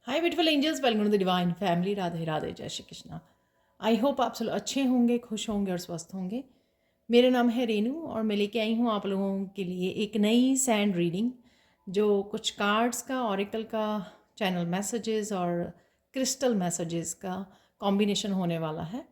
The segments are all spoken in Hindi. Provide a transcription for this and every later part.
Hi beautiful angels, welcome to the divine family. Radhe Radhe, जय श्री कृष्णा। आई होप आप सब अच्छे होंगे, खुश होंगे और स्वस्थ होंगे। मेरा नाम है रेनू और मैं लेके आई हूँ आप लोगों के लिए एक नई सैंड रीडिंग, जो कुछ कार्ड्स का, ऑरिकल का, चैनल मैसेजेस और क्रिस्टल मैसेजेस का कॉम्बिनेशन होने वाला है।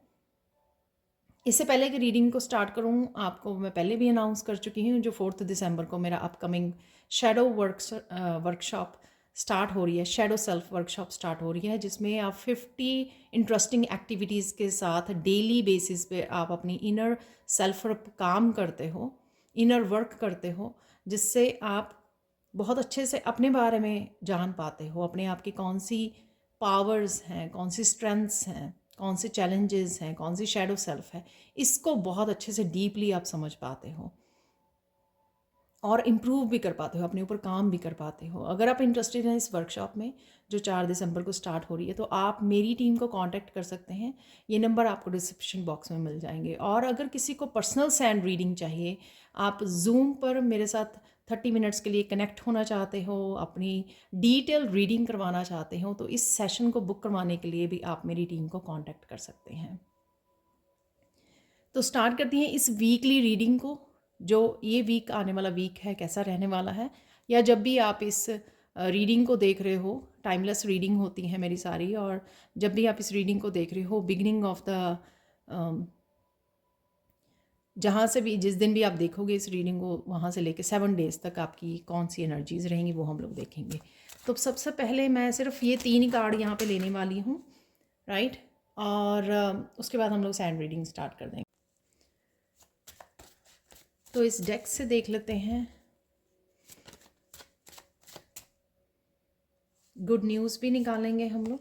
इससे पहले कि रीडिंग को स्टार्ट करूँ, आपको मैं पहले भी अनाउंस कर चुकी हूँ, जो 4 दिसंबर को मेरा अपकमिंग शैडो वर्कशॉप स्टार्ट हो रही है। शैडो सेल्फ वर्कशॉप स्टार्ट हो रही है, जिसमें आप 50 इंटरेस्टिंग एक्टिविटीज़ के साथ डेली बेसिस पे आप अपनी इनर सेल्फ पर काम करते हो, इनर वर्क करते हो, जिससे आप बहुत अच्छे से अपने बारे में जान पाते हो। अपने आप की कौन सी पावर्स हैं, कौन सी स्ट्रेंथ्स हैं, कौन से चैलेंजेस हैं, कौन सी शैडो सेल्फ है, इसको बहुत अच्छे से डीपली आप समझ पाते हो और इम्प्रूव भी कर पाते हो, अपने ऊपर काम भी कर पाते हो। अगर आप इंटरेस्टेड हैं इस वर्कशॉप में, जो 4 दिसंबर को स्टार्ट हो रही है, तो आप मेरी टीम को कांटेक्ट कर सकते हैं। ये नंबर आपको डिस्क्रिप्शन बॉक्स में मिल जाएंगे। और अगर किसी को पर्सनल सैंड रीडिंग चाहिए, आप जूम पर मेरे साथ 30 मिनट्स के लिए कनेक्ट होना चाहते हो, अपनी डिटेल रीडिंग करवाना चाहते हो, तो इस सेशन को बुक करवाने के लिए भी आप मेरी टीम को कॉन्टैक्ट कर सकते हैं। तो स्टार्ट करती हैं इस वीकली रीडिंग को। जो ये वीक आने वाला वीक है, कैसा रहने वाला है, या जब भी आप इस रीडिंग को देख रहे हो, टाइमलेस रीडिंग होती है मेरी सारी, और जब भी आप इस रीडिंग को देख रहे हो, बिगिनिंग ऑफ द जहाँ से भी, जिस दिन भी आप देखोगे इस रीडिंग को, वहाँ से लेके 7 डेज़ तक आपकी कौन सी एनर्जीज़ रहेंगी वो हम लोग देखेंगे। तो सबसे पहले मैं सिर्फ ये 3 ही कार्ड यहाँ पे लेने वाली हूँ, राइट। और उसके बाद हम लोग सैंड रीडिंग स्टार्ट कर देंगे। तो इस डेक से देख लेते हैं। गुड न्यूज़ भी निकालेंगे हम लोग।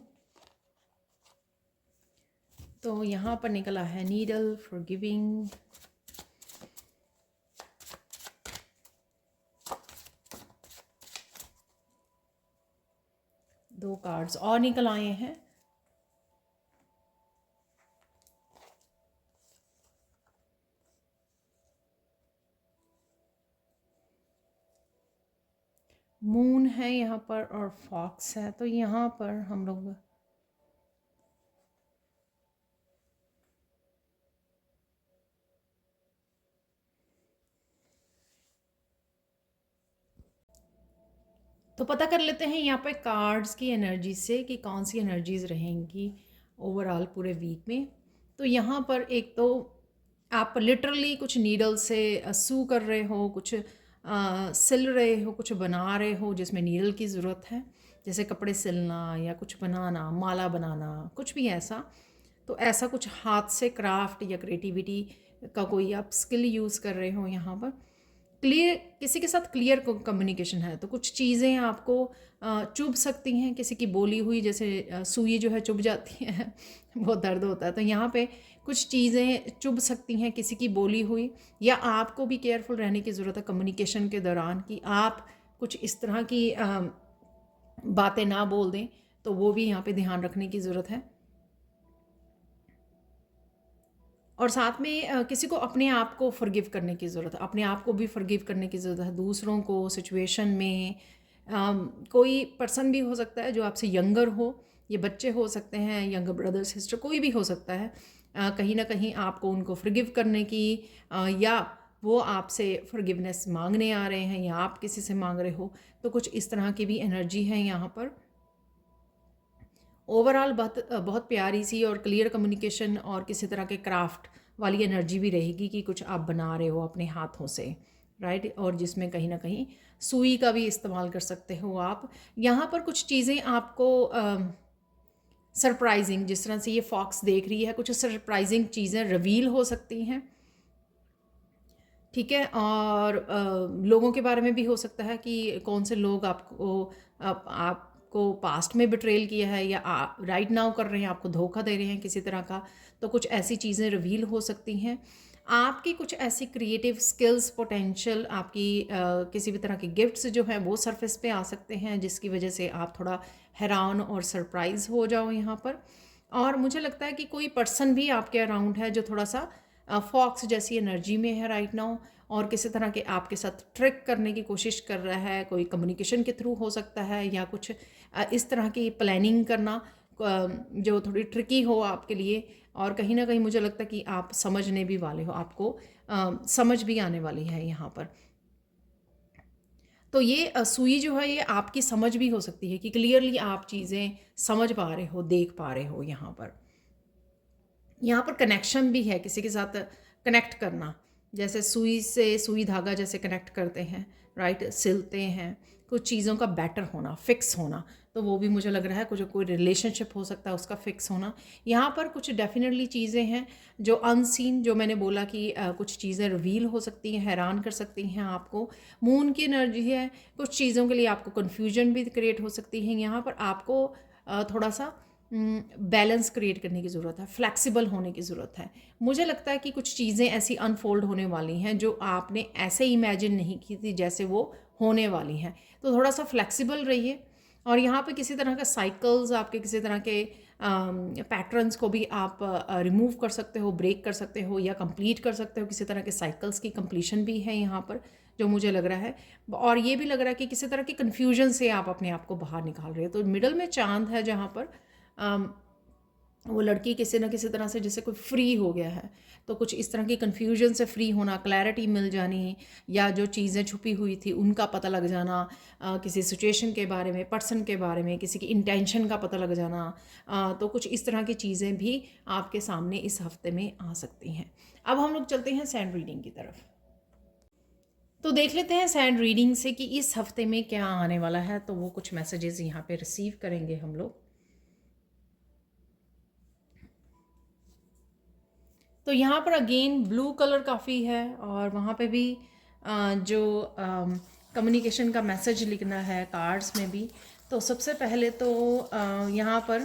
तो यहाँ पर निकला है नीडल, फॉरगिविंग, दो कार्ड्स और निकल आए हैं। मून है यहाँ पर और फॉक्स है। तो यहाँ पर हम लोग तो पता कर लेते हैं यहाँ पे कार्ड्स की एनर्जी से कि कौन सी एनर्जीज रहेंगी ओवरऑल पूरे वीक में। तो यहाँ पर एक तो आप लिटरली कुछ नीडल से सू कर रहे हो, कुछ सिल रहे हो, कुछ बना रहे हो जिसमें नीडल की ज़रूरत है, जैसे कपड़े सिलना या कुछ बनाना, माला बनाना, कुछ भी ऐसा। तो ऐसा कुछ हाथ से क्राफ्ट या क्रिएटिविटी का कोई आप स्किल यूज़ कर रहे हो यहाँ पर। क्लियर, किसी के साथ क्लियर कम्युनिकेशन है, तो कुछ चीज़ें आपको चुभ सकती हैं, किसी की बोली हुई, जैसे सुई जो है चुभ जाती है बहुत दर्द होता है। तो यहाँ पे कुछ चीज़ें चुभ सकती हैं, किसी की बोली हुई, या आपको भी केयरफुल रहने की ज़रूरत है कम्युनिकेशन के दौरान, कि आप कुछ इस तरह की बातें ना बोल दें। तो वो भी यहाँ पे ध्यान रखने की ज़रूरत है। और साथ में किसी को अपने आप को फॉरगिव करने की ज़रूरत है, अपने आप को भी फॉरगिव करने की ज़रूरत है, दूसरों को, सिचुएशन में। कोई पर्सन भी हो सकता है जो आपसे यंगर हो, ये बच्चे हो सकते हैं, यंगर ब्रदर सिस्टर, कोई भी हो सकता है। कहीं ना कहीं आपको उनको फॉरगिव करने की, या वो आपसे फॉरगिवनेस मांगने आ रहे हैं, या आप किसी से मांग रहे हो। तो कुछ इस तरह की भी एनर्जी है यहाँ पर। ओवरऑल बहुत बहुत प्यारी सी और क्लियर कम्युनिकेशन और किसी तरह के क्राफ्ट वाली एनर्जी भी रहेगी, कि कुछ आप बना रहे हो अपने हाथों से, राइट। और जिसमें कहीं ना कहीं सुई का भी इस्तेमाल कर सकते हो आप। यहाँ पर कुछ चीज़ें आपको सरप्राइजिंग, जिस तरह से ये फॉक्स देख रही है, कुछ सरप्राइजिंग चीज़ें रिवील हो सकती हैं, ठीक है। और लोगों के बारे में भी हो सकता है कि कौन से लोग आपको पास्ट में बिट्रेल किया है, या राइट नाउ कर रहे हैं, आपको धोखा दे रहे हैं किसी तरह का। तो कुछ ऐसी चीज़ें रिवील हो सकती हैं। आपकी कुछ ऐसी क्रिएटिव स्किल्स, पोटेंशियल, आपकी किसी भी तरह के गिफ्ट्स जो हैं वो सरफेस पे आ सकते हैं, जिसकी वजह से आप थोड़ा हैरान और सरप्राइज हो जाओ यहाँ पर। और मुझे लगता है कि कोई पर्सन भी आपके अराउंड है जो थोड़ा सा फॉक्स जैसी एनर्जी में है राइट नाउ, और किसी तरह के आपके साथ ट्रिक करने की कोशिश कर रहा है, कोई कम्युनिकेशन के थ्रू हो सकता है, या कुछ इस तरह की प्लानिंग करना जो थोड़ी ट्रिकी हो आपके लिए, और कहीं ना कहीं मुझे लगता है कि आप समझने भी वाले हो, आपको समझ भी आने वाली है यहाँ पर। तो ये सुई जो है ये आपकी समझ भी हो सकती है कि क्लियरली आप चीज़ें समझ पा रहे हो, देख पा रहे हो। यहाँ पर कनेक्शन भी है, किसी के साथ कनेक्ट करना, जैसे सुई से सुई धागा जैसे कनेक्ट करते हैं राइट, सिलते हैं, कुछ चीज़ों का बेटर होना, फिक्स होना, तो वो भी मुझे लग रहा है कुछ कोई रिलेशनशिप हो सकता है उसका फिक्स होना। यहाँ पर कुछ डेफिनेटली चीज़ें हैं जो अनसीन, जो मैंने बोला कि कुछ चीज़ें रिवील हो सकती हैं, हैरान कर सकती हैं आपको। मून की एनर्जी है, कुछ चीज़ों के लिए आपको कन्फ्यूजन भी क्रिएट हो सकती है। यहाँ पर आपको थोड़ा सा बैलेंस क्रिएट करने की ज़रूरत है, फ्लेक्सिबल होने की ज़रूरत है। मुझे लगता है कि कुछ चीज़ें ऐसी अनफोल्ड होने वाली हैं जो आपने ऐसे इमेजिन नहीं की थी जैसे वो होने वाली हैं, तो थोड़ा सा फ्लेक्सिबल रहिए। और यहाँ पे किसी तरह का साइकिल्स, आपके किसी तरह के पैटर्न्स को भी आप रिमूव कर सकते हो, ब्रेक कर सकते हो, या कंप्लीट कर सकते हो। किसी तरह के साइकिल्स की कंप्लीशन भी है यहाँ पर जो मुझे लग रहा है, और ये भी लग रहा है कि किसी तरह के कन्फ्यूजन से आप अपने आप को बाहर निकाल रहे हो। तो मिडल में चांद है जहाँ पर वो लड़की किसी न किसी तरह से जैसे कोई फ्री हो गया है, तो कुछ इस तरह की कन्फ्यूजन से फ्री होना, क्लैरिटी मिल जानी, या जो चीज़ें छुपी हुई थी उनका पता लग जाना, किसी सिचुएशन के बारे में, पर्सन के बारे में, किसी की इंटेंशन का पता लग जाना, तो कुछ इस तरह की चीज़ें भी आपके सामने इस हफ्ते में आ सकती हैं। अब हम लोग चलते हैं सैंड रीडिंग की तरफ। तो देख लेते हैं सैंड रीडिंग से कि इस हफ्ते में क्या आने वाला है। तो वो कुछ मैसेजेस यहाँ पे रिसीव करेंगे हम लोग। तो यहाँ पर अगेन ब्लू कलर काफ़ी है, और वहाँ पे भी जो कम्युनिकेशन का मैसेज लिखना है कार्ड्स में भी। तो सबसे पहले तो यहाँ पर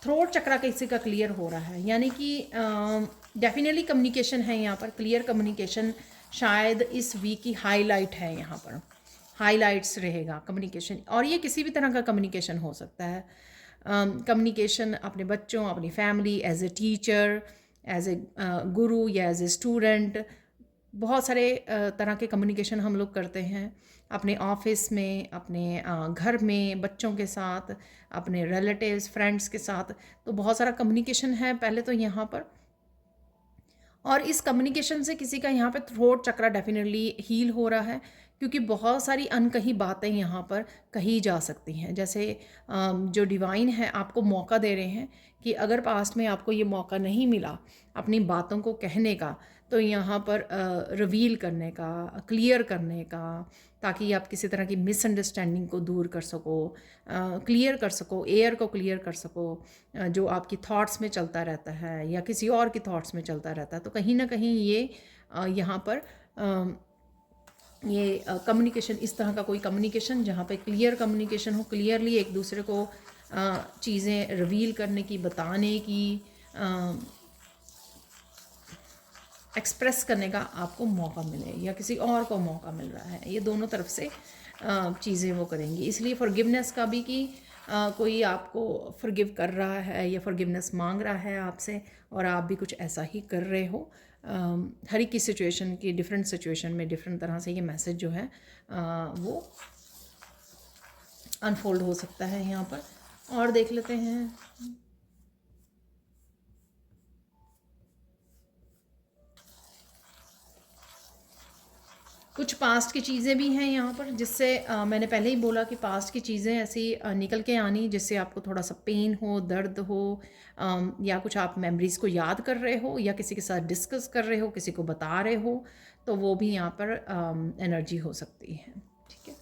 थ्रोट चक्रा किसी का क्लियर हो रहा है, यानी कि डेफिनेटली कम्युनिकेशन है यहाँ पर, क्लियर कम्युनिकेशन शायद इस वीक की हाईलाइट है। यहाँ पर हाईलाइट्स रहेगा कम्युनिकेशन, और ये किसी भी तरह का कम्युनिकेशन हो सकता है। कम्युनिकेशन अपने बच्चों, अपनी family, as a teacher, as a guru, या एज ए स्टूडेंट, बहुत सारे तरह के कम्युनिकेशन हम लोग करते हैं अपने ऑफिस में, अपने घर में, बच्चों के साथ, अपने रिलेटिव्स, फ्रेंड्स के साथ। तो बहुत सारा कम्युनिकेशन है पहले तो यहाँ पर, और इस कम्युनिकेशन से किसी का यहाँ पे थ्रोट चक्रा डेफिनेटली हील हो रहा है, क्योंकि बहुत सारी अनकही बातें यहाँ पर कही जा सकती हैं। जैसे जो डिवाइन है आपको मौका दे रहे हैं कि अगर पास्ट में आपको ये मौका नहीं मिला अपनी बातों को कहने का, तो यहाँ पर रिवील करने का, क्लियर करने का, ताकि आप किसी तरह की मिसअंडरस्टैंडिंग को दूर कर सको, क्लियर कर सको, एयर को क्लियर कर सको, जो आपकी थॉट्स में चलता रहता है या किसी और की थॉट्स में चलता रहता है। तो कहीं ना कहीं ये यहाँ पर ये कम्युनिकेशन, इस तरह का कोई कम्युनिकेशन जहाँ पे क्लियर कम्युनिकेशन हो, क्लियरली एक दूसरे को चीज़ें रिवील करने की, बताने की, एक्सप्रेस करने का आपको मौका मिले, या किसी और को मौका मिल रहा है। ये दोनों तरफ से चीज़ें वो करेंगी। इसलिए फॉरगिवनेस का भी कि कोई आपको फॉरगिव कर रहा है या फॉरगिवनेस मांग रहा है आपसे, और आप भी कुछ ऐसा ही कर रहे हो। हर एक की सिचुएशन की, डिफरेंट सिचुएशन में डिफरेंट तरह से ये मैसेज जो है वो अनफोल्ड हो सकता है यहाँ पर। और देख लेते हैं कुछ पास्ट की चीज़ें भी हैं यहाँ पर, जिससे मैंने पहले ही बोला कि पास्ट की चीज़ें ऐसी निकल के आनी जिससे आपको थोड़ा सा पेन हो, दर्द हो, या कुछ आप मेमोरीज़ को याद कर रहे हो, या किसी के साथ डिस्कस कर रहे हो, किसी को बता रहे हो, तो वो भी यहाँ पर एनर्जी हो सकती है। ठीक है,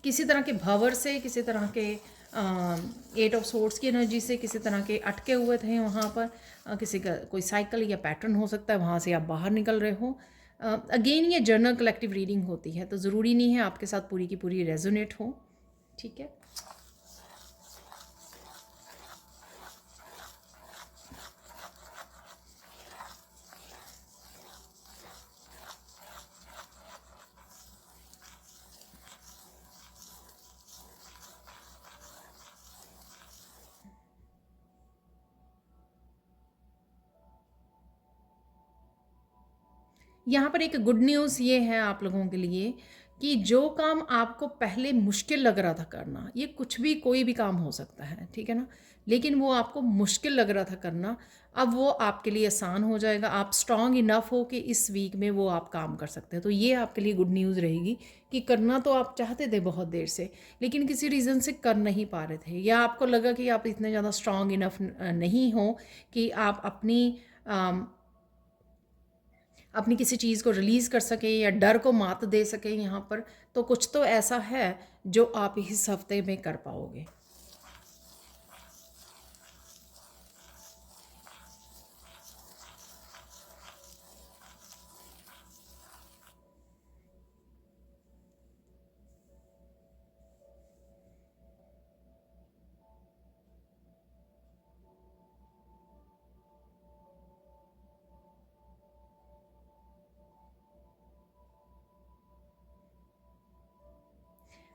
किसी तरह के भंवर से, किसी तरह के 8 ऑफ सोर्ड्स की एनर्जी से, किसी तरह के अटके हुए थे वहाँ पर, किसी का कोई साइकिल या पैटर्न हो सकता है, वहाँ से आप बाहर निकल रहे हो। अगेन ये जर्नल कलेक्टिव रीडिंग होती है, तो ज़रूरी नहीं है आपके साथ पूरी की पूरी रेजोनेट हो। ठीक है, यहाँ पर एक गुड न्यूज़ ये है आप लोगों के लिए कि जो काम आपको पहले मुश्किल लग रहा था करना, ये कुछ भी कोई भी काम हो सकता है, ठीक है ना? लेकिन वो आपको मुश्किल लग रहा था करना, अब वो आपके लिए आसान हो जाएगा। आप स्ट्रॉन्ग इनफ हो कि इस वीक में वो आप काम कर सकते हैं। तो ये आपके लिए गुड न्यूज़ रहेगी कि करना तो आप चाहते थे बहुत देर से, लेकिन किसी रीज़न से कर नहीं पा रहे थे, या आपको लगा कि आप इतने ज़्यादा स्ट्रॉन्ग इनफ नहीं हो कि आप अपनी किसी चीज़ को रिलीज़ कर सकें या डर को मात दे सकें यहाँ पर। तो कुछ तो ऐसा है जो आप इस हफ्ते में कर पाओगे।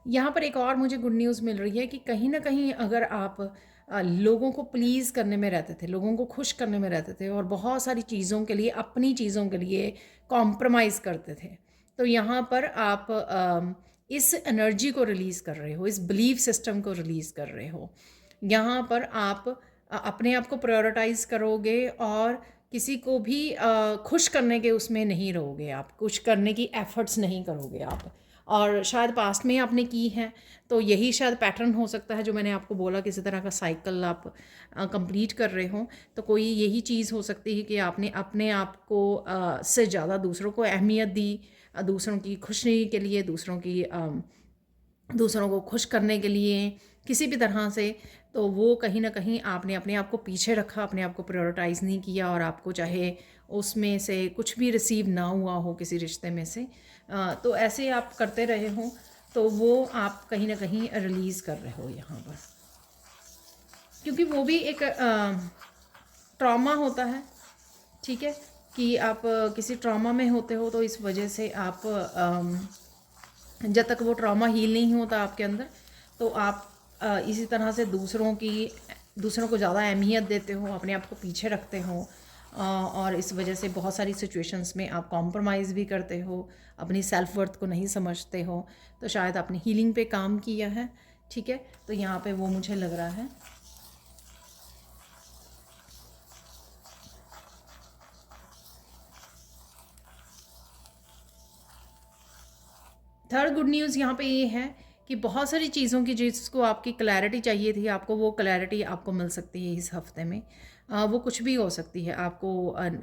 यहाँ पर एक और मुझे गुड न्यूज़ मिल रही है कि कहीं न कहीं अगर आप लोगों को प्लीज़ करने में रहते थे, लोगों को खुश करने में रहते थे और बहुत सारी चीज़ों के लिए, अपनी चीज़ों के लिए कॉम्प्रोमाइज़ करते थे। तो यहाँ पर आप इस एनर्जी को रिलीज़ कर रहे हो, इस बिलीफ सिस्टम को रिलीज़ कर रहे हो। यहाँ पर आप अपने आप को प्रायोरिटाइज़ करोगे और किसी को भी खुश करने के उसमें नहीं रहोगे आप, खुश करने की एफ़र्ट्स नहीं करोगे आप। और शायद पास्ट में आपने की हैं, तो यही शायद पैटर्न हो सकता है जो मैंने आपको बोला, किसी तरह का साइकिल आप कंप्लीट कर रहे हो। तो कोई यही चीज़ हो सकती है कि आपने अपने आप को से ज़्यादा दूसरों को अहमियत दी, दूसरों की खुशी के लिए, दूसरों को खुश करने के लिए किसी भी तरह से। तो वो कहीं न कहीं आपने अपने आप को पीछे रखा, अपने आप को प्रायोरिटाइज़ नहीं किया, और आपको चाहे उसमें से कुछ भी रिसीव ना हुआ हो किसी रिश्ते में से, तो ऐसे आप करते रहे हो, तो वो आप कहीं न कहीं रिलीज़ कर रहे हो यहाँ पर। क्योंकि वो भी एक ट्रॉमा होता है, ठीक है? कि आप किसी ट्रॉमा में होते हो, तो इस वजह से आप जब तक वो ट्रॉमा हील नहीं होता आपके अंदर, तो आप इसी तरह से दूसरों को ज़्यादा अहमियत देते हो, अपने आप को पीछे रखते हो, और इस वजह से बहुत सारी सिचुएशंस में आप कॉम्प्रोमाइज़ भी करते हो, अपनी सेल्फ वर्थ को नहीं समझते हो। तो शायद आपने हीलिंग पे काम किया है, ठीक है? तो यहाँ पे वो मुझे लग रहा है। थर्ड गुड न्यूज़ यहाँ पे ये है कि बहुत सारी चीज़ों की जिसको आपकी क्लैरिटी चाहिए थी, आपको वो क्लैरिटी आपको मिल सकती है इस हफ्ते में। वो कुछ भी हो सकती है। आपको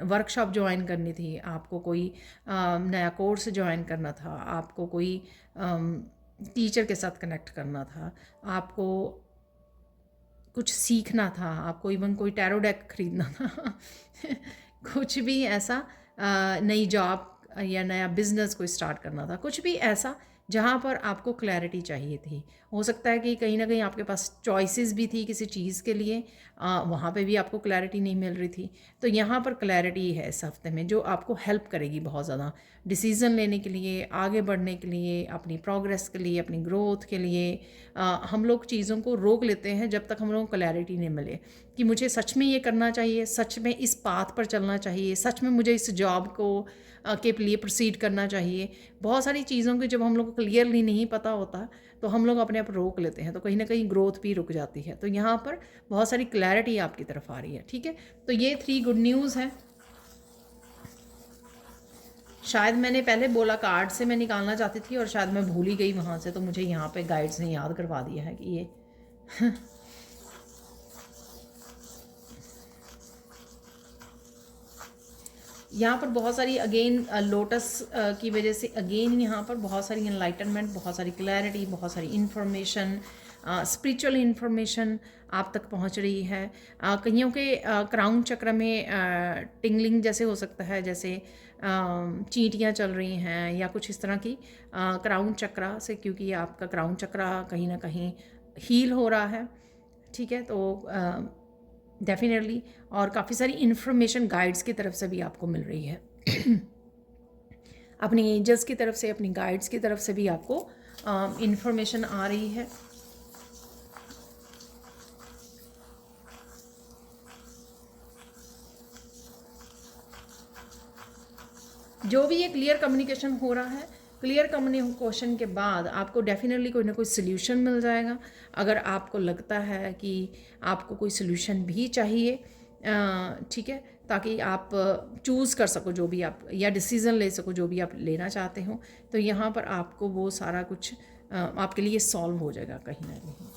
वर्कशॉप ज्वाइन करनी थी, आपको कोई नया कोर्स ज्वाइन करना था, आपको कोई टीचर के साथ कनेक्ट करना था, आपको कुछ सीखना था, आपको इवन कोई टैरो डेक खरीदना था कुछ भी ऐसा, नई जॉब या नया बिजनेस कोई स्टार्ट करना था, कुछ भी ऐसा जहाँ पर आपको क्लैरिटी चाहिए थी। हो सकता है कि कहीं ना कहीं आपके पास चॉइसेस भी थी किसी चीज़ के लिए, वहाँ पे भी आपको क्लैरिटी नहीं मिल रही थी। तो यहाँ पर क्लैरिटी है इस हफ्ते में, जो आपको हेल्प करेगी बहुत ज़्यादा डिसीज़न लेने के लिए, आगे बढ़ने के लिए, अपनी प्रोग्रेस के लिए, अपनी ग्रोथ के लिए। हम लोग चीज़ों को रोक लेते हैं जब तक हम लोगों को क्लैरिटी नहीं मिले कि मुझे सच में ये करना चाहिए, सच में इस पाथ पर चलना चाहिए, सच में मुझे इस जॉब को के लिए प्रोसीड करना चाहिए। बहुत सारी चीज़ों की जब हम लोग को क्लियरली नहीं पता होता, तो हम लोग अपने आप रोक लेते हैं, तो कहीं ना कहीं ग्रोथ भी रुक जाती है। तो यहाँ पर बहुत सारी क्लैरिटी आपकी तरफ आ रही है, ठीक है? तो ये 3 गुड न्यूज़ है। शायद मैंने पहले बोला कार्ड से मैं निकालना चाहती थी और शायद मैं भूल ही गई वहाँ से, तो मुझे यहाँ पे गाइड्स ने याद करवा दिया है कि ये यहाँ पर बहुत सारी अगेन लोटस की वजह से अगेन यहाँ पर बहुत सारी इनलाइटनमेंट, बहुत सारी क्लैरिटी, बहुत सारी इन्फॉर्मेशन, स्पिरिचुअल इन्फॉर्मेशन आप तक पहुँच रही है। कईयों के क्राउन चक्र में टिंगलिंग जैसे हो सकता है, जैसे चींटियाँ चल रही हैं या कुछ इस तरह की क्राउन चक्र से, क्योंकि आपका क्राउन चक्र कहीं ना कहीं हील हो रहा है, ठीक है? तो डेफिनेटली, और काफ़ी सारी इन्फॉर्मेशन गाइड्स की तरफ से भी आपको मिल रही है अपनी एंजल्स की तरफ से, अपनी गाइड्स की तरफ से भी आपको इन्फॉर्मेशन आ रही है। जो भी ये क्लियर कम्युनिकेशन हो रहा है, क्लियर कम्युनिकेशन के बाद आपको डेफिनेटली कोई ना कोई सोल्यूशन मिल जाएगा। अगर आपको लगता है कि आपको कोई सोल्यूशन भी चाहिए, ठीक है, ताकि आप चूज़ कर सको जो भी आप, या डिसीज़न ले सको जो भी आप लेना चाहते हो, तो यहाँ पर आपको वो सारा कुछ आपके लिए सॉल्व हो जाएगा कहीं ना कहीं।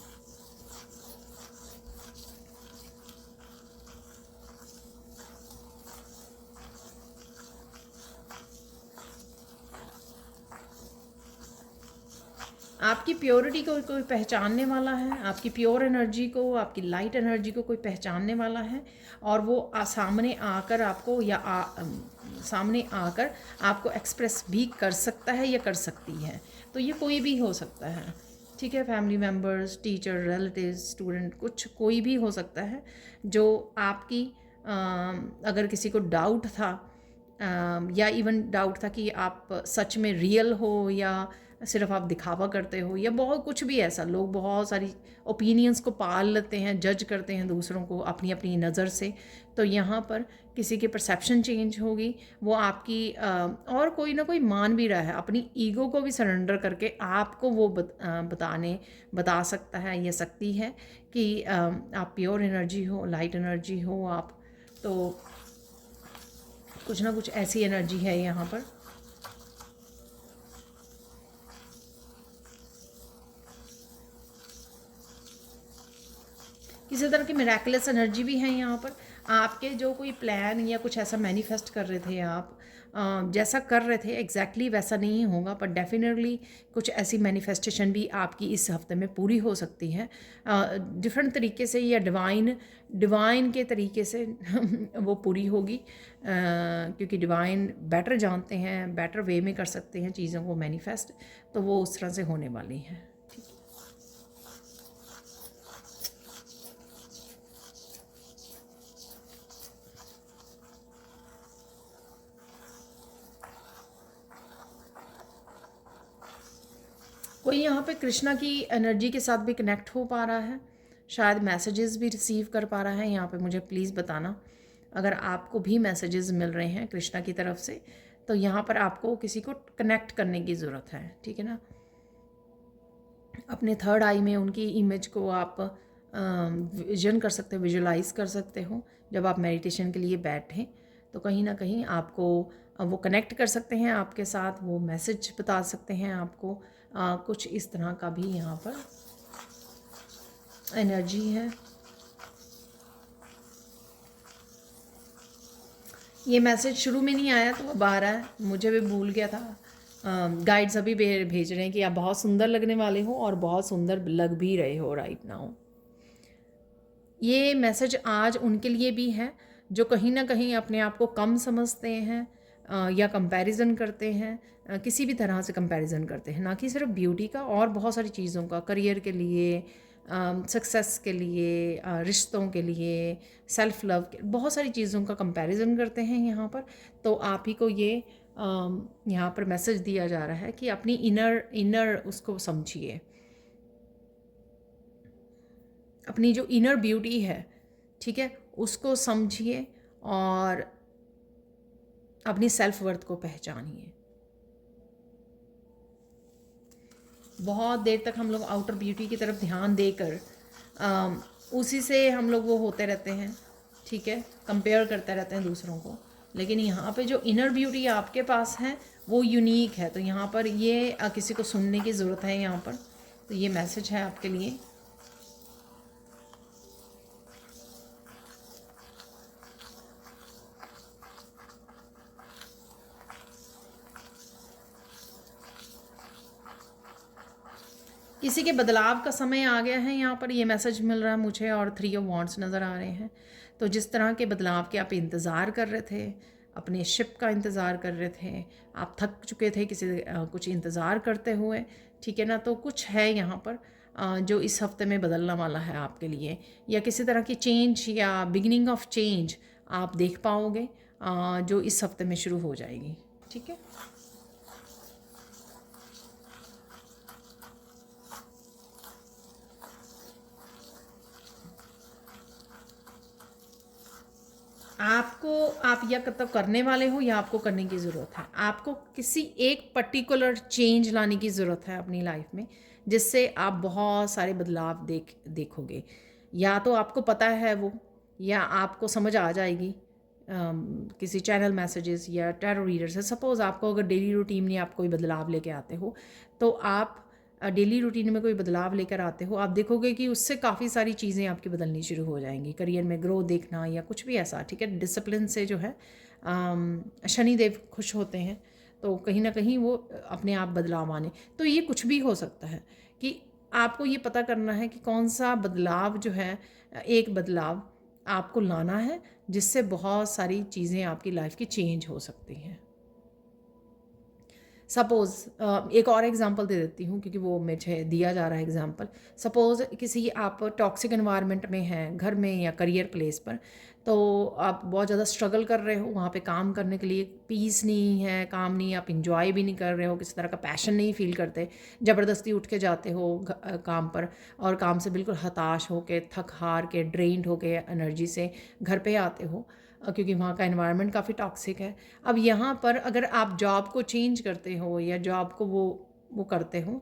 आपकी प्योरिटी को कोई पहचानने वाला है, आपकी प्योर एनर्जी को, आपकी लाइट एनर्जी को कोई पहचानने वाला है, और वो सामने आकर आपको सामने आकर आपको एक्सप्रेस भी कर सकता है या कर सकती है। तो ये कोई भी हो सकता है, ठीक है, family members, teacher, relatives, student, कुछ कोई भी हो सकता है जो आपकी अगर किसी को डाउट था, या इवन डाउट था कि आप सच में रियल हो या सिर्फ आप दिखावा करते हो, या बहुत कुछ भी ऐसा, लोग बहुत सारी ओपिनियंस को पाल लेते हैं, जज करते हैं दूसरों को अपनी अपनी नज़र से। तो यहाँ पर किसी की परसेप्शन चेंज होगी, वो आपकी और कोई ना कोई मान भी रहा है, अपनी ईगो को भी सरेंडर करके आपको वो बता सकता है या सकती है कि आप प्योर एनर्जी हो, लाइट एनर्जी हो आप। तो कुछ ना कुछ ऐसी एनर्जी है यहाँ पर। किसी तरह की मिराकुलस एनर्जी भी है यहाँ पर। आपके जो कोई प्लान या कुछ ऐसा मैनिफेस्ट कर रहे थे आप, जैसा कर रहे थे एग्जैक्टली वैसा नहीं होगा, पर डेफिनेटली कुछ ऐसी मैनिफेस्टेशन भी आपकी इस हफ्ते में पूरी हो सकती है, डिफरेंट तरीके से या डिवाइन के तरीके से वो पूरी होगी, क्योंकि डिवाइन बेटर जानते हैं, बेटर वे में कर सकते हैं चीज़ों को मैनिफेस्ट, तो वो उस तरह से होने वाली है। कोई यहाँ पे कृष्णा की एनर्जी के साथ भी कनेक्ट हो पा रहा है, शायद मैसेजेस भी रिसीव कर पा रहा है। यहाँ पे मुझे प्लीज़ बताना अगर आपको भी मैसेजेस मिल रहे हैं कृष्णा की तरफ से, तो यहाँ पर आपको किसी को कनेक्ट करने की ज़रूरत है, ठीक है ना। अपने थर्ड आई में उनकी इमेज को आप विजन कर सकते हो, विजुलाइज कर सकते हो। जब आप मेडिटेशन के लिए बैठें तो कहीं ना कहीं आपको वो कनेक्ट कर सकते हैं आपके साथ, वो मैसेज बता सकते हैं आपको। कुछ इस तरह का भी यहाँ पर एनर्जी है। ये मैसेज शुरू में नहीं आया तो अब आ रहा है, मुझे भी भूल गया था। गाइड्स अभी भेज रहे हैं कि आप बहुत सुंदर लगने वाले हो और बहुत सुंदर लग भी रहे हो राइट नाउ। ये मैसेज आज उनके लिए भी है जो कहीं ना कहीं अपने आप को कम समझते हैं, या कंपैरिजन करते हैं, किसी भी तरह से कंपैरिजन करते हैं, ना कि सिर्फ ब्यूटी का, और बहुत सारी चीज़ों का, करियर के लिए, सक्सेस के लिए, रिश्तों के लिए, सेल्फ लव के, बहुत सारी चीज़ों का कंपैरिजन करते हैं यहाँ पर। तो आप ही को ये यहाँ पर मैसेज दिया जा रहा है कि अपनी इनर उसको समझिए, अपनी जो इनर ब्यूटी है, ठीक है, उसको समझिए और अपनी सेल्फ वर्थ को पहचानिए। बहुत देर तक हम लोग आउटर ब्यूटी की तरफ ध्यान देकर उसी से हम लोग वो होते रहते हैं, ठीक है, कंपेयर करते रहते हैं दूसरों को। लेकिन यहाँ पे जो इनर ब्यूटी आपके पास है वो यूनिक है। तो यहाँ पर ये किसी को सुनने की ज़रूरत है यहाँ पर। तो ये मैसेज है आपके लिए। किसी के बदलाव का समय आ गया है, यहाँ पर ये मैसेज मिल रहा है मुझे, और 3 ऑफ वॉन्ड्स नज़र आ रहे हैं। तो जिस तरह के बदलाव के आप इंतज़ार कर रहे थे, अपने शिप का इंतज़ार कर रहे थे, आप थक चुके थे किसी कुछ इंतज़ार करते हुए, ठीक है ना। तो कुछ है यहाँ पर जो इस हफ्ते में बदलने वाला है आपके लिए, या किसी तरह की चेंज या बिगिनिंग ऑफ चेंज आप देख पाओगे जो इस हफ्ते में शुरू हो जाएगी, ठीक है। आपको आप या तो करने वाले हो या आपको करने की ज़रूरत है। आपको किसी एक पर्टिकुलर चेंज लाने की ज़रूरत है अपनी लाइफ में, जिससे आप बहुत सारे बदलाव देखोगे। या तो आपको पता है वो, या आपको समझ आ जाएगी किसी चैनल मैसेजेस या टैरो रीडर से। सपोज़ आपको अगर डेली रूटीन में आप कोई बदलाव लेके आते हो, तो आप डेली रूटीन में कोई बदलाव लेकर आते हो, आप देखोगे कि उससे काफ़ी सारी चीज़ें आपकी बदलनी शुरू हो जाएंगी। करियर में ग्रो देखना या कुछ भी ऐसा, ठीक है। डिसिप्लिन से जो है शनिदेव खुश होते हैं, तो कहीं ना कहीं वो अपने आप बदलाव आने। तो ये कुछ भी हो सकता है कि आपको ये पता करना है कि कौन सा बदलाव जो है, एक बदलाव आपको लाना है जिससे बहुत सारी चीज़ें आपकी लाइफ की चेंज हो सकती हैं। सपोज़ एक और एग्जांपल दे देती हूँ, क्योंकि वो मुझे दिया जा रहा है एग्जांपल। सपोज़ किसी आप टॉक्सिक एनवायरनमेंट में हैं, घर में या करियर प्लेस पर, तो आप बहुत ज़्यादा स्ट्रगल कर रहे हो वहाँ पे काम करने के लिए। पीस नहीं है, काम नहीं, आप इंजॉय भी नहीं कर रहे हो, किसी तरह का पैशन नहीं फील करते, ज़बरदस्ती उठ के जाते हो काम पर, और काम से बिल्कुल हताश होके, थक हार के, ड्रेन्ड होके एनर्जी से घर पे आते हो, क्योंकि वहाँ का एनवायरनमेंट काफ़ी टॉक्सिक है। अब यहाँ पर अगर आप जॉब को चेंज करते हो या जॉब को वो करते हो,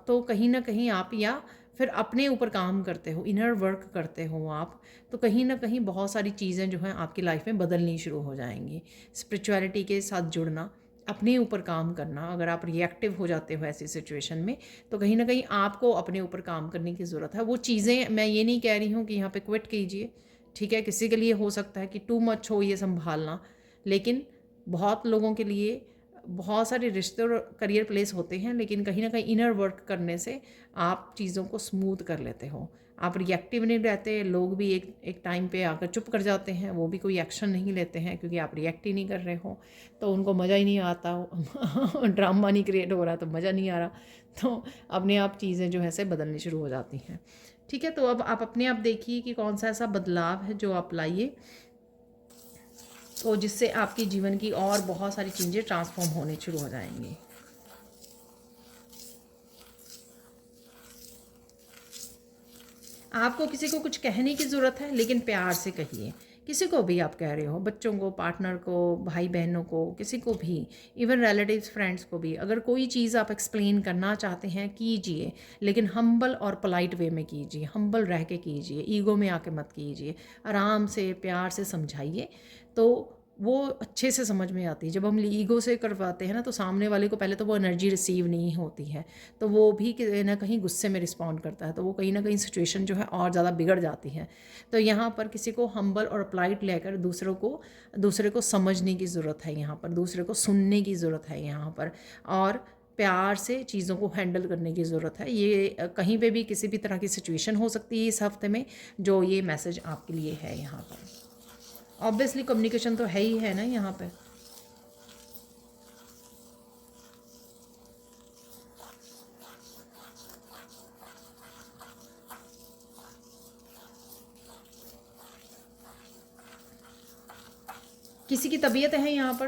तो कहीं ना कहीं आप, या फिर अपने ऊपर काम करते हो, इनर वर्क करते हो आप, तो कहीं ना कहीं बहुत सारी चीज़ें जो हैं आपकी लाइफ में बदलनी शुरू हो जाएंगी। स्पिरिचुअलिटी के साथ जुड़ना, अपने ऊपर काम करना। अगर आप रिएक्टिव हो जाते हो ऐसी सिचुएशन में, तो कहीं ना कहीं आपको अपने ऊपर काम करने की ज़रूरत है। वो चीज़ें, मैं ये नहीं कह रही हूँ कि यहाँ पे क्विट कीजिए, ठीक है। किसी के लिए हो सकता है कि टू मच हो ये संभालना, लेकिन बहुत लोगों के लिए बहुत सारे रिश्ते और करियर प्लेस होते हैं, लेकिन कहीं ना कहीं इनर वर्क करने से आप चीज़ों को स्मूथ कर लेते हो। आप रिएक्टिव नहीं रहते। लोग भी एक एक टाइम पे आकर चुप कर जाते हैं, वो भी कोई एक्शन नहीं लेते हैं, क्योंकि आप रिएक्ट ही नहीं कर रहे हो, तो उनको मज़ा ही नहीं आता। ड्रामा नहीं क्रिएट हो रहा तो मज़ा नहीं आ रहा, तो अपने आप चीज़ें जो है से बदलनी शुरू हो जाती हैं, ठीक है। तो अब आप अपने आप देखिए कि कौन सा ऐसा बदलाव है जो आप लाइए, तो जिससे आपके जीवन की और बहुत सारी चीज़ें ट्रांसफॉर्म होने शुरू हो जाएंगी। आपको किसी को कुछ कहने की ज़रूरत है, लेकिन प्यार से कहिए। किसी को भी आप कह रहे हो, बच्चों को, पार्टनर को, भाई बहनों को, किसी को भी, इवन रिलेटिव्स, फ्रेंड्स को भी। अगर कोई चीज़ आप एक्सप्लेन करना चाहते हैं, कीजिए, लेकिन हम्बल और पोलाइट वे में कीजिए। हम्बल रह के कीजिए, ईगो में आके मत कीजिए। आराम से, प्यार से समझाइए, तो वो अच्छे से समझ में आती है। जब हम ईगो से करवाते हैं ना, तो सामने वाले को पहले तो वो एनर्जी रिसीव नहीं होती है, तो वो भी कहीं ना कहीं गुस्से में रिस्पॉन्ड करता है, तो वो कहीं ना कहीं सिचुएशन जो है और ज़्यादा बिगड़ जाती है। तो यहाँ पर किसी को हम्बल और पोलाइट लेकर दूसरे को समझने की ज़रूरत है, यहाँ पर दूसरे को सुनने की ज़रूरत है यहाँ पर, और प्यार से चीज़ों को हैंडल करने की ज़रूरत है। ये कहीं पे भी किसी भी तरह की सिचुएशन हो सकती है इस हफ्ते में, जो ये मैसेज आपके लिए है यहाँ पर। ऑब्वियसली कम्युनिकेशन तो है ही है ना यहाँ पे। किसी की तबीयत है यहाँ पर,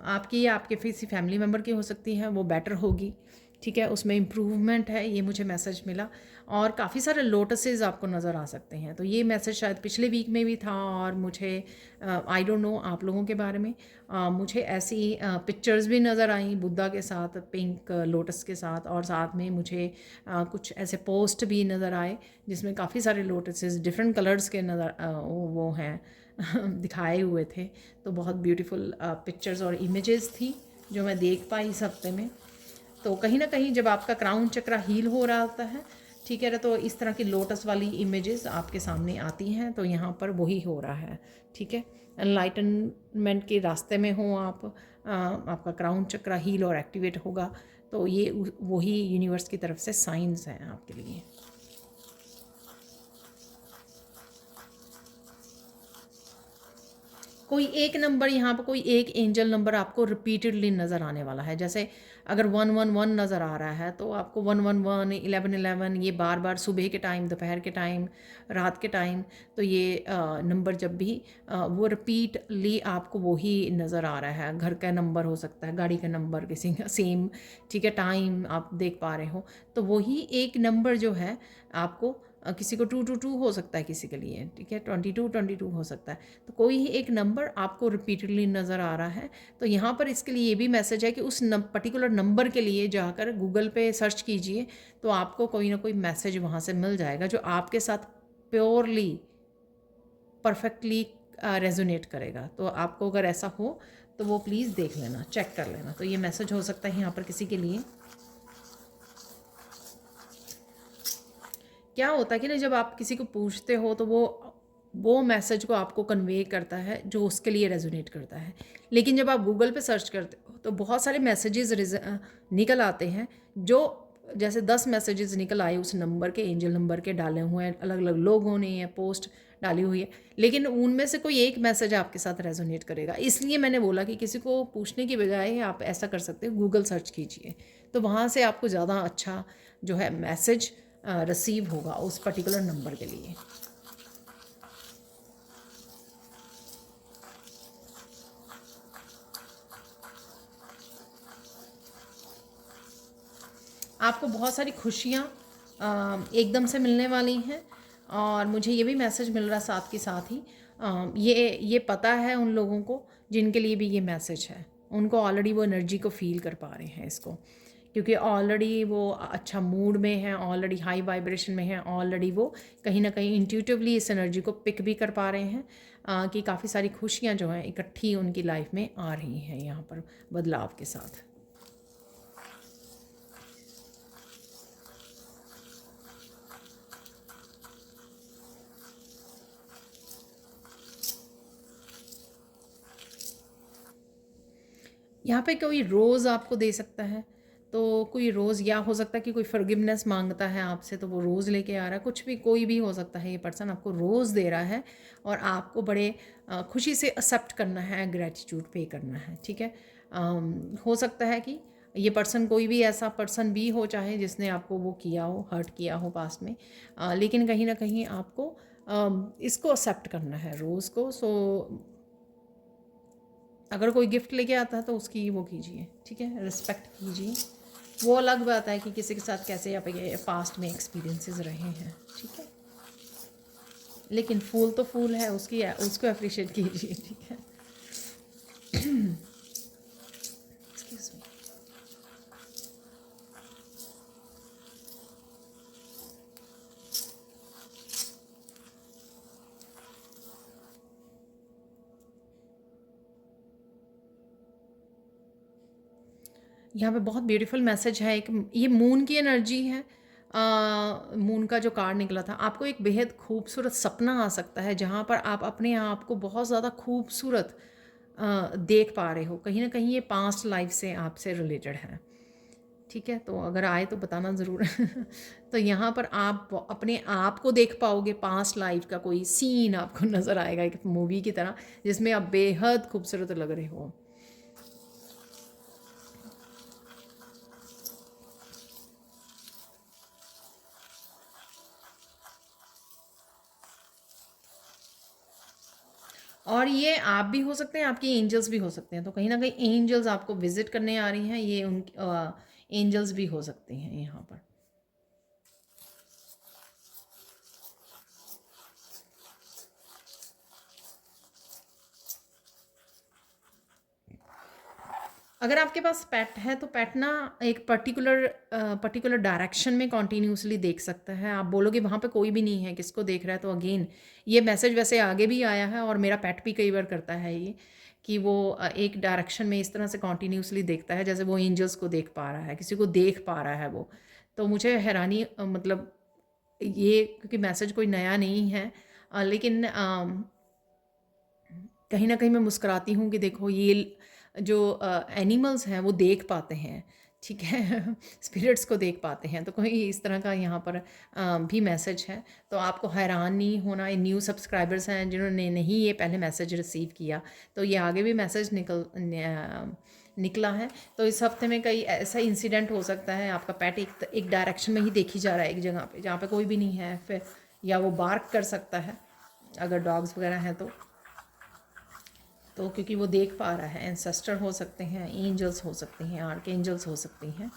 आपकी या आपके किसी फैमिली मेम्बर की हो सकती है, वो बेटर होगी, ठीक है, उसमें इम्प्रूवमेंट है, ये मुझे मैसेज मिला। और काफ़ी सारे लोटसेस आपको नज़र आ सकते हैं, तो ये मैसेज शायद पिछले वीक में भी था, और मुझे आई डोंट नो आप लोगों के बारे में, मुझे ऐसी पिक्चर्स भी नज़र आई बुद्धा के साथ, पिंक लोटस के साथ, और साथ में मुझे कुछ ऐसे पोस्ट भी नज़र आए जिसमें काफ़ी सारे लोटसेस डिफरेंट कलर्स के नज़र वो हैं दिखाए हुए थे। तो बहुत ब्यूटीफुल पिक्चर्स और इमेजेस थी जो मैं देख पाई इस हफ्ते में। तो कहीं ना कहीं जब आपका क्राउन चक्रा हील हो रहा होता है, ठीक है, तो इस तरह की लोटस वाली इमेजेस आपके सामने आती हैं, तो यहाँ पर वही हो रहा है, ठीक है। एनलाइटनमेंट के रास्ते में हो आप, आपका क्राउन चक्रा हील और एक्टिवेट होगा, तो ये वही यूनिवर्स की तरफ से साइंस हैं आपके लिए। कोई एक नंबर यहाँ पर, कोई एक एंजल नंबर आपको रिपीटेडली नज़र आने वाला है। जैसे अगर 111 नज़र आ रहा है, तो आपको 111, 1111, ये बार बार सुबह के टाइम, दोपहर के टाइम, रात के टाइम, तो ये नंबर जब भी वो रिपीटली आपको वही नज़र आ रहा है। घर का नंबर हो सकता है, गाड़ी का नंबर, किसी का सेम, ठीक है, टाइम आप देख पा रहे हो, तो वही एक नंबर जो है आपको किसी को 222 हो सकता है किसी के लिए, ठीक है, 22 हो सकता है। तो कोई ही एक नंबर आपको रिपीटेडली नज़र आ रहा है, तो यहाँ पर इसके लिए ये भी मैसेज है कि उस पर्टिकुलर नंबर के लिए जाकर गूगल पे सर्च कीजिए, तो आपको कोई ना कोई मैसेज वहाँ से मिल जाएगा जो आपके साथ प्योरली परफेक्टली रेजोनेट करेगा। तो आपको अगर ऐसा हो तो वो प्लीज़ देख लेना, चेक कर लेना। तो ये मैसेज हो सकता है यहाँ पर किसी के लिए। क्या होता है कि ना, जब आप किसी को पूछते हो तो वो मैसेज को आपको कन्वे करता है जो उसके लिए रेजोनेट करता है। लेकिन जब आप गूगल पे सर्च करते हो तो बहुत सारे मैसेजेस निकल आते हैं, जो जैसे 10 मैसेजेस निकल आए उस नंबर के, एंजल नंबर के डाले हुए हैं, अलग अलग लोगों ने ये पोस्ट डाली हुई है, लेकिन उनमें से कोई एक मैसेज आपके साथ रेजोनेट करेगा। इसलिए मैंने बोला कि किसी को पूछने की बजाय आप ऐसा कर सकते हो, गूगल सर्च कीजिए, तो वहाँ से आपको ज़्यादा अच्छा जो है मैसेज रिसीव होगा उस पर्टिकुलर नंबर के लिए। आपको बहुत सारी खुशियाँ एकदम से मिलने वाली हैं, और मुझे ये भी मैसेज मिल रहा है साथ के साथ ही ये पता है उन लोगों को जिनके लिए भी ये मैसेज है, उनको ऑलरेडी वो एनर्जी को फील कर पा रहे हैं इसको, क्योंकि ऑलरेडी वो अच्छा मूड में हैं, ऑलरेडी हाई वाइब्रेशन में हैं, ऑलरेडी वो कहीं ना कहीं इंट्यूटिवली इस एनर्जी को पिक भी कर पा रहे हैं कि काफ़ी सारी खुशियाँ जो हैं इकट्ठी उनकी लाइफ में आ रही हैं यहाँ पर बदलाव के साथ। यहाँ पे कोई रोज़ आपको दे सकता है, तो कोई रोज़, या हो सकता है कि कोई फॉरगिवनेस मांगता है आपसे तो वो रोज़ लेके आ रहा है, कुछ भी कोई भी हो सकता है। ये पर्सन आपको रोज़ दे रहा है और आपको बड़े खुशी से एक्सेप्ट करना है, ग्रेटिट्यूड पे करना है, ठीक है। हो सकता है कि ये पर्सन कोई भी ऐसा पर्सन भी हो चाहे जिसने आपको वो किया हो, हर्ट किया हो पास्ट में, लेकिन कहीं ना कहीं आपको इसको एक्सेप्ट करना है रोज़ को। सो अगर कोई गिफ्ट लेके आता है तो उसकी वो कीजिए, ठीक है, रिस्पेक्ट कीजिए। वो अलग बात है कि किसी के साथ कैसे आप पास्ट में एक्सपीरियंसेस रहे हैं, ठीक है, लेकिन फूल तो फूल है, उसको अप्रिशिएट कीजिए, ठीक है। Excuse me. यहाँ पे बहुत ब्यूटीफुल मैसेज है, एक ये मून की एनर्जी है। मून का जो कार्ड निकला था, आपको एक बेहद खूबसूरत सपना आ सकता है जहाँ पर आप अपने आप को बहुत ज़्यादा खूबसूरत देख पा रहे हो। कहीं ना कहीं ये पास्ट लाइफ से आपसे रिलेटेड है, ठीक है, तो अगर आए तो बताना ज़रूर। तो यहाँ पर आप अपने आप को देख पाओगे, पास्ट लाइफ का कोई सीन आपको नज़र आएगा एक मूवी की तरह, जिसमें आप बेहद खूबसूरत लग रहे हो। और ये आप भी हो सकते हैं, आपकी एंजल्स भी हो सकते हैं, तो कहीं ना कहीं एंजल्स आपको विजिट करने आ रही हैं, ये उन एंजल्स भी हो सकते हैं यहाँ पर। अगर आपके पास पेट है तो पेट ना एक पर्टिकुलर डायरेक्शन में कॉन्टीन्यूसली देख सकता है। आप बोलोगे वहाँ पे कोई भी नहीं है, किसको देख रहा है, तो अगेन ये मैसेज वैसे आगे भी आया है, और मेरा पेट भी कई बार करता है ये, कि वो एक डायरेक्शन में इस तरह से कॉन्टीन्यूसली देखता है जैसे वो एंजल्स को देख पा रहा है, किसी को देख पा रहा है वो। तो मुझे हैरानी मतलब ये, क्योंकि मैसेज कोई नया नहीं है, लेकिन कहीं ना कहीं मैं मुस्कुराती हूँ कि देखो ये जो एनिमल्स हैं वो देख पाते हैं, ठीक है। स्पिरिट्स को देख पाते हैं, तो कोई इस तरह का यहाँ पर भी मैसेज है। तो आपको हैरान नहीं होना, ये न्यू सब्सक्राइबर्स हैं जिन्होंने नहीं ये पहले मैसेज रिसीव किया, तो ये आगे भी मैसेज निकला है। तो इस हफ्ते में कई ऐसा इंसिडेंट हो सकता है, आपका पेट एक डायरेक्शन में ही देखी जा रहा है, एक जगह पे जहाँ पे कोई भी नहीं है, फिर या वो बार्क कर सकता है अगर डॉग्स वगैरह हैं तो क्योंकि वो देख पा रहा है। एंसेस्टर हो सकते हैं, एंजल्स हो सकते हैं, आर्क एंजल्स हो सकती हैं।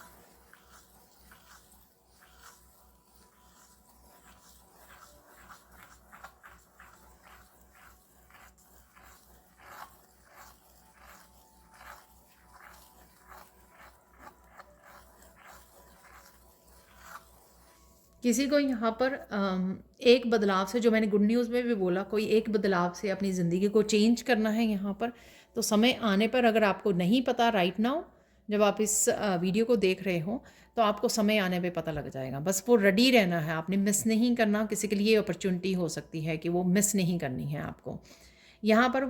किसी को यहाँ पर एक बदलाव से, जो मैंने गुड न्यूज़ में भी बोला, कोई एक बदलाव से अपनी ज़िंदगी को चेंज करना है यहाँ पर। तो समय आने पर, अगर आपको नहीं पता राइट नाउ, जब आप इस वीडियो को देख रहे हो, तो आपको समय आने पे पता लग जाएगा। बस वो रेडी रहना है, आपने मिस नहीं करना। किसी के लिए अपॉर्चुनिटी हो सकती है कि वो मिस नहीं करनी है आपको यहाँ पर।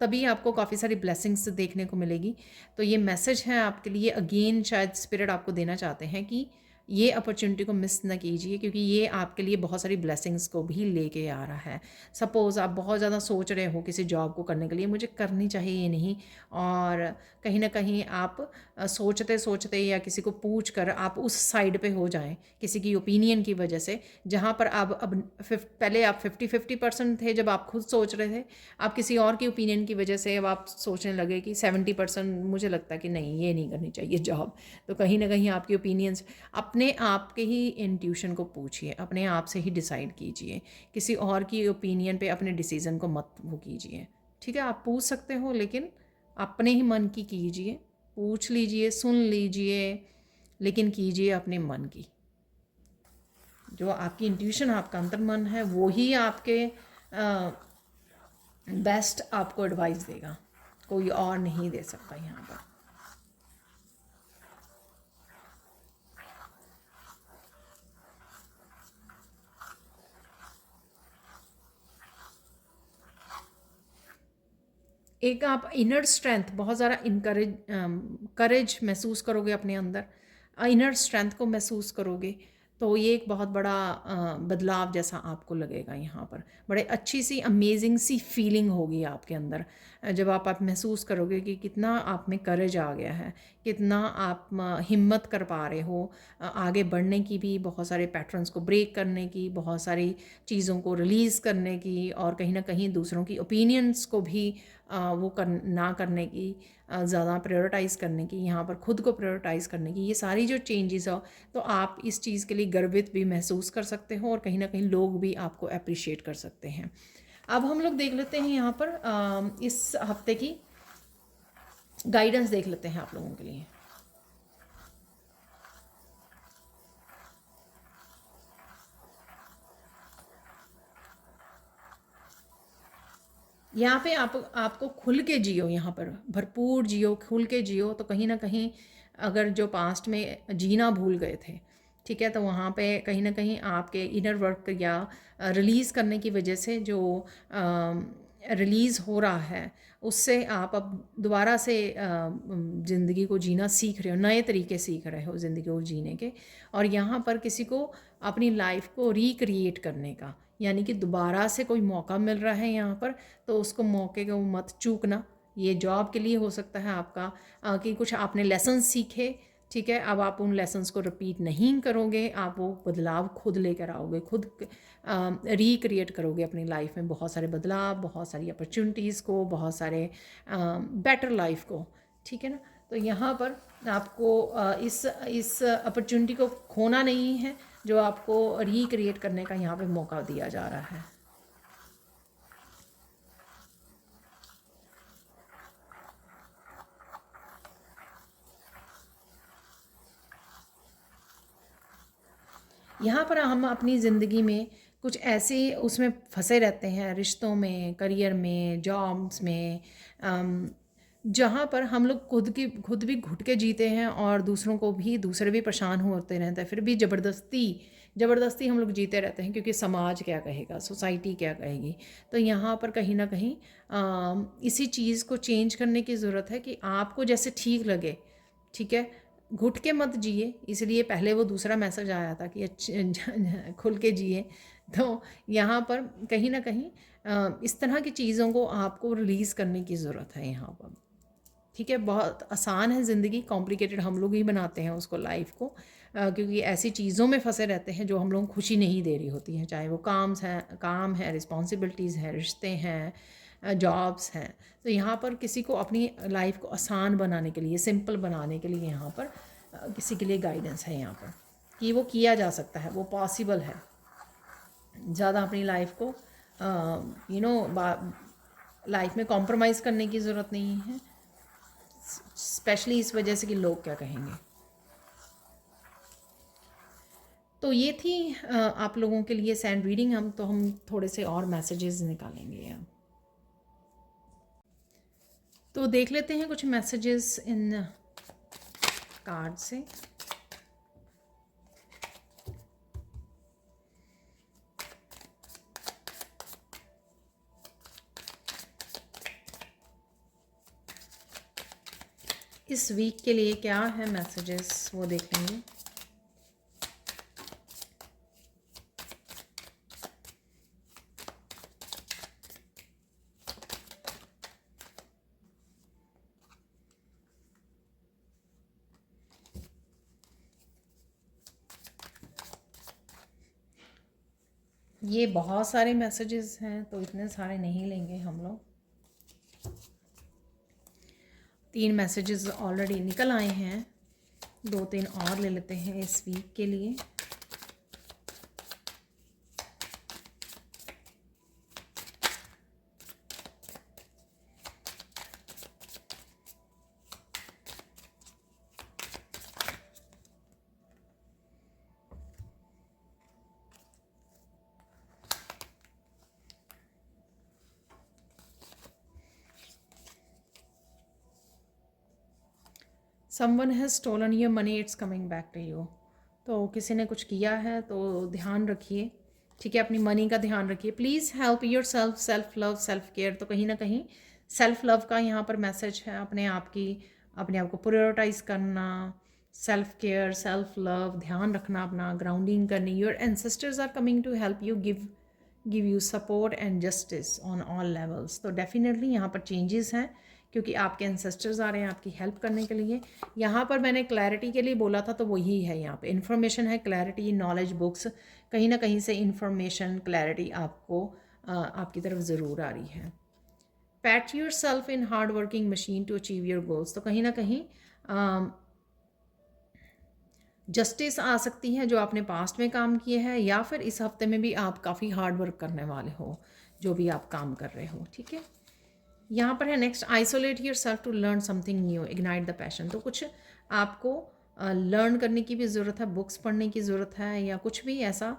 तभी आपको काफ़ी सारी ब्लेसिंग्स देखने को मिलेगी। तो ये मैसेज है आपके लिए, अगेन शायद स्पिरिट आपको देना चाहते हैं कि ये अपॉर्चुनिटी को मिस ना कीजिए, क्योंकि ये आपके लिए बहुत सारी ब्लेसिंग्स को भी लेके आ रहा है। सपोज़ आप बहुत ज़्यादा सोच रहे हो किसी जॉब को करने के लिए, मुझे करनी चाहिए ये नहीं, और कहीं ना कहीं आप सोचते सोचते या किसी को पूछ कर आप उस साइड पे हो जाएं किसी की ओपिनियन की वजह से, जहाँ पर आप अब पहले आप 50-50% थे जब आप खुद सोच रहे थे, आप किसी और की ओपिनियन की वजह से अब आप सोचने लगे कि 70% मुझे लगता है कि नहीं, ये नहीं करनी चाहिए जॉब। तो कहीं ना कहीं आपकी ओपिनियंस, अपने आप के ही इंट्यूशन को पूछिए, अपने आप से ही डिसाइड कीजिए, किसी और की ओपिनियन पे अपने डिसीज़न को मत वो कीजिए। ठीक है, आप पूछ सकते हो, लेकिन अपने ही मन की कीजिए। पूछ लीजिए, सुन लीजिए, लेकिन कीजिए अपने मन की। जो आपकी इंट्यूशन, आपका अंतर मन है, वो ही आपके बेस्ट आपको एडवाइस देगा, कोई और नहीं दे सकता यहाँ पर। एक आप इनर स्ट्रेंथ, बहुत ज़्यादा करेज महसूस करोगे अपने अंदर, इनर स्ट्रेंथ को महसूस करोगे, तो ये एक बहुत बड़ा बदलाव जैसा आपको लगेगा यहाँ पर। बड़े अच्छी सी अमेजिंग सी फीलिंग होगी आपके अंदर, जब आप महसूस करोगे कि कितना आप में करेज आ गया है, कितना आप हिम्मत कर पा रहे हो आगे बढ़ने की भी, बहुत सारे पैटर्न्स को ब्रेक करने की, बहुत सारी चीज़ों को रिलीज़ करने की, और कहीं ना कहीं दूसरों की ओपिनियंस को भी वो ना करने की, ज़्यादा प्रायोरिटाइज़ करने की, यहाँ पर खुद को प्रायोरिटाइज़ करने की। ये सारी जो चेंजेस हो, तो आप इस चीज़ के लिए गर्वित भी महसूस कर सकते हो, और कहीं ना कहीं लोग भी आपको अप्रिशिएट कर सकते हैं। अब हम लोग देख लेते हैं यहाँ पर इस हफ्ते की गाइडेंस देख लेते हैं आप लोगों के लिए। यहाँ पे आपको खुल के जियो, यहाँ पर भरपूर जियो, खुल के जियो। तो कहीं ना कहीं अगर जो पास्ट में जीना भूल गए थे, ठीक है, तो वहाँ पे कहीं ना कहीं आपके इनर वर्क या रिलीज़ करने की वजह से जो रिलीज़ हो रहा है, उससे आप अब दोबारा से ज़िंदगी को जीना सीख रहे हो, नए तरीके सीख रहे हो ज़िंदगी को जीने के। और यहाँ पर किसी को अपनी लाइफ को रिक्रिएट करने का, यानी कि दोबारा से कोई मौका मिल रहा है यहाँ पर, तो उसको मौके को मत चूकना। ये जॉब के लिए हो सकता है आपका, कि कुछ आपने लेसन सीखे, ठीक है, अब आप उन लेसन्स को रिपीट नहीं करोगे, आप वो बदलाव खुद लेकर आओगे, खुद रिक्रिएट करोगे अपनी लाइफ में बहुत सारे बदलाव, बहुत सारी अपॉर्चुनिटीज़ को, बहुत सारे बेटर लाइफ को, ठीक है ना। तो यहाँ पर आपको इस अपॉर्चुनिटी को खोना नहीं है, जो आपको रिक्रिएट करने का यहाँ पे मौका दिया जा रहा है। यहाँ पर हम अपनी ज़िंदगी में कुछ ऐसे उसमें फंसे रहते हैं, रिश्तों में, करियर में, जॉब्स में, जहाँ पर हम लोग खुद भी घुट के जीते हैं, और दूसरे भी परेशान होते रहते हैं, फिर भी ज़बरदस्ती हम लोग जीते रहते हैं, क्योंकि समाज क्या कहेगा, सोसाइटी क्या कहेगी। तो यहाँ पर कहीं ना कहीं इसी चीज़ को चेंज करने की ज़रूरत है, कि आपको जैसे ठीक लगे, ठीक है, घुट के मत जिए। इसलिए पहले वो दूसरा मैसेज आया था कि अच्छे खुल के जिए। तो यहाँ पर कहीं ना कहीं इस तरह की चीज़ों को आपको रिलीज़ करने की ज़रूरत है यहाँ पर, ठीक है। बहुत आसान है ज़िंदगी, कॉम्प्लिकेटेड हम लोग ही बनाते हैं उसको, लाइफ को, क्योंकि ऐसी चीज़ों में फंसे रहते हैं जो हम लोगों को खुशी नहीं दे रही होती हैं, चाहे वो काम है, रिस्पॉन्सिबिलिटीज़ हैं, रिश्ते हैं, जॉब्स हैं। तो यहाँ पर किसी को अपनी लाइफ को आसान बनाने के लिए, सिंपल बनाने के लिए, यहाँ पर किसी के लिए गाइडेंस है यहाँ पर, कि वो किया जा सकता है, वो पॉसिबल है। ज़्यादा अपनी लाइफ को लाइफ में कॉम्प्रोमाइज़ करने की ज़रूरत नहीं है, स्पेशली इस वजह से कि लोग क्या कहेंगे। तो ये थी आप लोगों के लिए सैंड रीडिंग। हम थोड़े से और मैसेजेस निकालेंगे अब। तो देख लेते हैं कुछ मैसेजेस इन कार्ड से। इस वीक के लिए क्या है मैसेजेस वो देख लेंगे। ये बहुत सारे मैसेजेस हैं तो इतने सारे नहीं लेंगे हम लोग। 3 मैसेजेस ऑलरेडी निकल आए हैं, 2-3 और ले लेते हैं इस वीक के लिए। Someone has stolen your money, it's coming back to you. तो किसी ने कुछ किया है तो ध्यान रखिए, ठीक है, अपनी मनी का ध्यान रखिए। Please help your self, self love, self care. तो कहीं ना कहीं सेल्फ लव का यहाँ पर मैसेज है, अपने आप को प्रायोरिटाइज करना, सेल्फ केयर, सेल्फ लव, ध्यान रखना अपना, ग्राउंडिंग करनी। Your ancestors are coming to help you, give you support and justice on all levels. तो डेफिनेटली यहाँ पर चेंजेस हैं क्योंकि आपके एंसेस्टर्स आ रहे हैं आपकी हेल्प करने के लिए। यहाँ पर मैंने क्लैरिटी के लिए बोला था तो वही है, यहाँ पे इन्फॉर्मेशन है, क्लैरिटी, नॉलेज, बुक्स, कहीं ना कहीं से इन्फॉर्मेशन, क्लैरिटी आपको आपकी तरफ ज़रूर आ रही है। Pat yourself in hard working machine to achieve your goals. तो कहीं ना कहीं जस्टिस आ सकती है जो आपने पास्ट में काम किए हैं, या फिर इस हफ्ते में भी आप काफ़ी हार्ड वर्क करने वाले हो जो भी आप काम कर रहे हो, ठीक है। यहाँ पर है next, isolate yourself to learn something new, ignite the passion. तो कुछ आपको लर्न करने की भी ज़रूरत है, बुक्स पढ़ने की ज़रूरत है, या कुछ भी ऐसा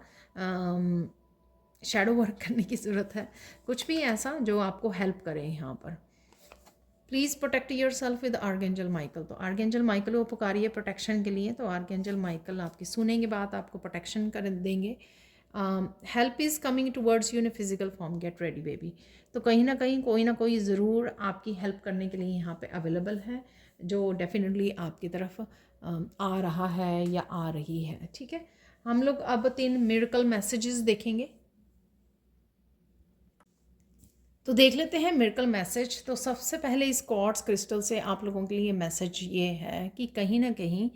शैडो वर्क करने की ज़रूरत है, कुछ भी ऐसा जो आपको हेल्प करे यहाँ पर। Please protect your self with archangel Michael. तो आर्कएंजल माइकल को पुकारिए प्रोटेक्शन के लिए, तो आर्कएंजल माइकल आपकी सुनेंगे बात, आपको प्रोटेक्शन कर देंगे। Help is coming towards you in physical form, get ready baby. तो कहीं ना कहीं कोई ना कोई ज़रूर आपकी हेल्प करने के लिए यहाँ पे अवेलेबल है, जो डेफिनेटली आपकी तरफ आ रहा है या आ रही है, ठीक है। हम लोग अब 3 मिरेकल मैसेजेस देखेंगे। तो देख लेते हैं मिरेकल मैसेज। तो सबसे पहले इस क्वार्ट्ज क्रिस्टल से आप लोगों के लिए मैसेज ये है कि कहीं ना कहीं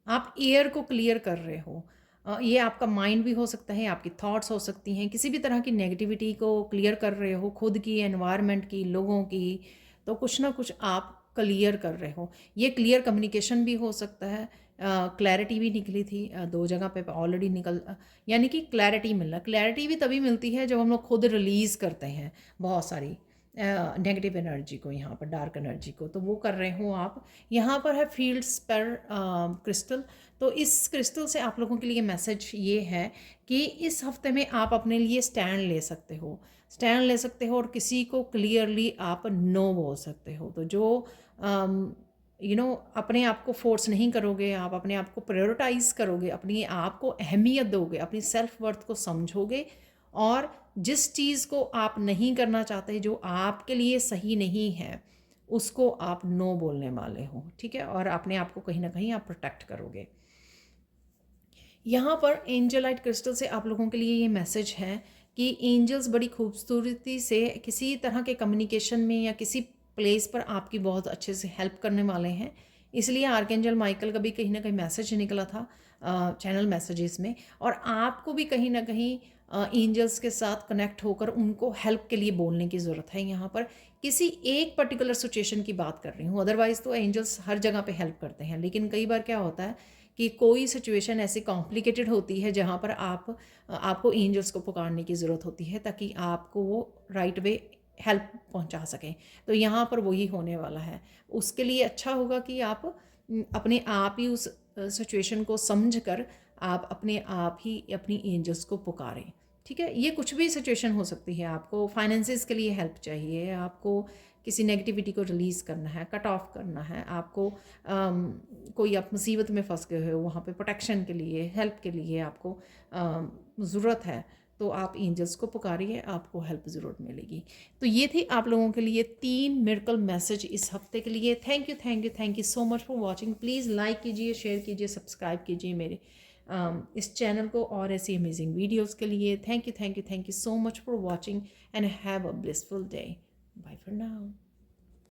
आप एयर को क्लियर कर रहे हो। ये आपका माइंड भी हो सकता है, आपकी थॉट्स हो सकती हैं, किसी भी तरह की नेगेटिविटी को क्लियर कर रहे हो, खुद की, एनवायरनमेंट की, लोगों की। तो कुछ ना कुछ आप क्लियर कर रहे हो। ये क्लियर कम्युनिकेशन भी हो सकता है। क्लैरिटी भी निकली थी 2 जगह पे ऑलरेडी यानी कि क्लैरिटी मिलना। क्लैरिटी भी तभी मिलती है जब हम लोग खुद रिलीज़ करते हैं बहुत सारी नेगेटिव एनर्जी को, यहाँ पर डार्क एनर्जी को। तो वो कर रहे हो आप। यहाँ पर है फील्ड्स पर क्रिस्टल। तो इस क्रिस्टल से आप लोगों के लिए मैसेज ये है कि इस हफ्ते में आप अपने लिए स्टैंड ले सकते हो, और किसी को क्लियरली आप नो बोल सकते हो। तो जो अपने आप को फोर्स नहीं करोगे, आप अपने आप को प्रायोरिटाइज करोगे, अपनी आप को अहमियत दोगे, अपनी सेल्फ वर्थ को समझोगे, और जिस चीज़ को आप नहीं करना चाहते, जो आपके लिए सही नहीं है, उसको आप नो बोलने वाले हो, ठीक है। और अपने आप को कहीं ना कहीं आप प्रोटेक्ट करोगे। यहाँ पर एंजलाइट क्रिस्टल से आप लोगों के लिए ये मैसेज है कि एंजल्स बड़ी खूबसूरती से किसी तरह के कम्युनिकेशन में या किसी प्लेस पर आपकी बहुत अच्छे से हेल्प करने वाले हैं। इसलिए आर्कएंजल माइकल का भी कहीं ना कहीं मैसेज निकला था चैनल मैसेजेस में, और आपको भी कहीं ना कहीं एंजल्स के साथ कनेक्ट होकर उनको हेल्प के लिए बोलने की ज़रूरत है। यहाँ पर किसी एक पर्टिकुलर सिचुएशन की बात कर रही हूँ, अदरवाइज़ तो एंजल्स हर जगह पे हेल्प करते हैं। लेकिन कई बार क्या होता है कि कोई सिचुएशन ऐसी कॉम्प्लिकेटेड होती है जहाँ पर आपको एंजल्स को पुकारने की ज़रूरत होती है ताकि आपको वो राइट वे हेल्प पहुँचा सकें। तो यहाँ पर वही होने वाला है। उसके लिए अच्छा होगा कि आप अपने आप ही उस सिचुएशन को समझ कर आप अपने आप ही अपनी एंजल्स को पुकारें। ठीक है, ये कुछ भी सिचुएशन हो सकती है। आपको फाइनेंसिस के लिए हेल्प चाहिए, आपको किसी नेगेटिविटी को रिलीज़ करना है, कट ऑफ करना है, आपको कोई आप मुसीबत में फंस गए हो, वहाँ पे प्रोटेक्शन के लिए, हेल्प के लिए आपको ज़रूरत है, तो आप एंजल्स को पुकारिए, आपको हेल्प ज़रूर मिलेगी। तो ये थी आप लोगों के लिए 3 मिरेकल मैसेज इस हफ्ते के लिए। Thank you, thank you, thank you so much for watching. Please like कीजिए, शेयर कीजिए, सब्सक्राइब कीजिए मेरे इस चैनल को और ऐसी अमेजिंग वीडियोज़ के लिए। Thank you, thank you, thank you so much for watching and have a blissful day. Bye for now.